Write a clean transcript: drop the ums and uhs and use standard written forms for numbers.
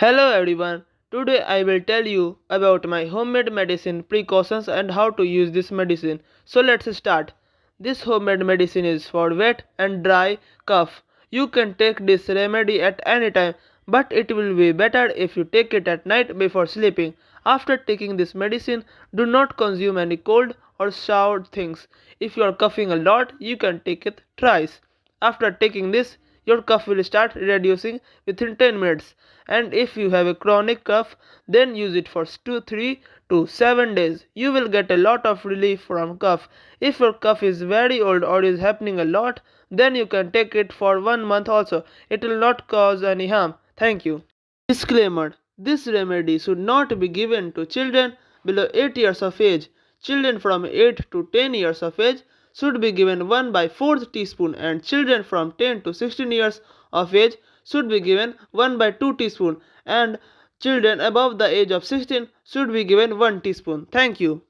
Hello everyone. Today I will tell you about my homemade medicine precautions and how to use this medicine. So let's start. This homemade medicine is for wet and dry cough. You can take this remedy at any time, but it will be better if you take it at night before sleeping. After taking this medicine, do not consume any cold or sour things. If you are coughing a lot, you can take it thrice. After taking this, your cough will start reducing within 10 minutes. And if you have a chronic cough, then use it for 3 to 7 days. You will get a lot of relief from cough. If your cough is very old or is happening a lot, then you can take it for 1 month also. It will not cause any harm. Thank you. Disclaimer: this remedy should not be given to children below 8 years of age. Children from 8 to 10 years of age should be given 1 by 4th teaspoon, and children from 10 to 16 years of age should be given 1 by 2 teaspoon, and children above the age of 16 should be given 1 teaspoon. Thank you.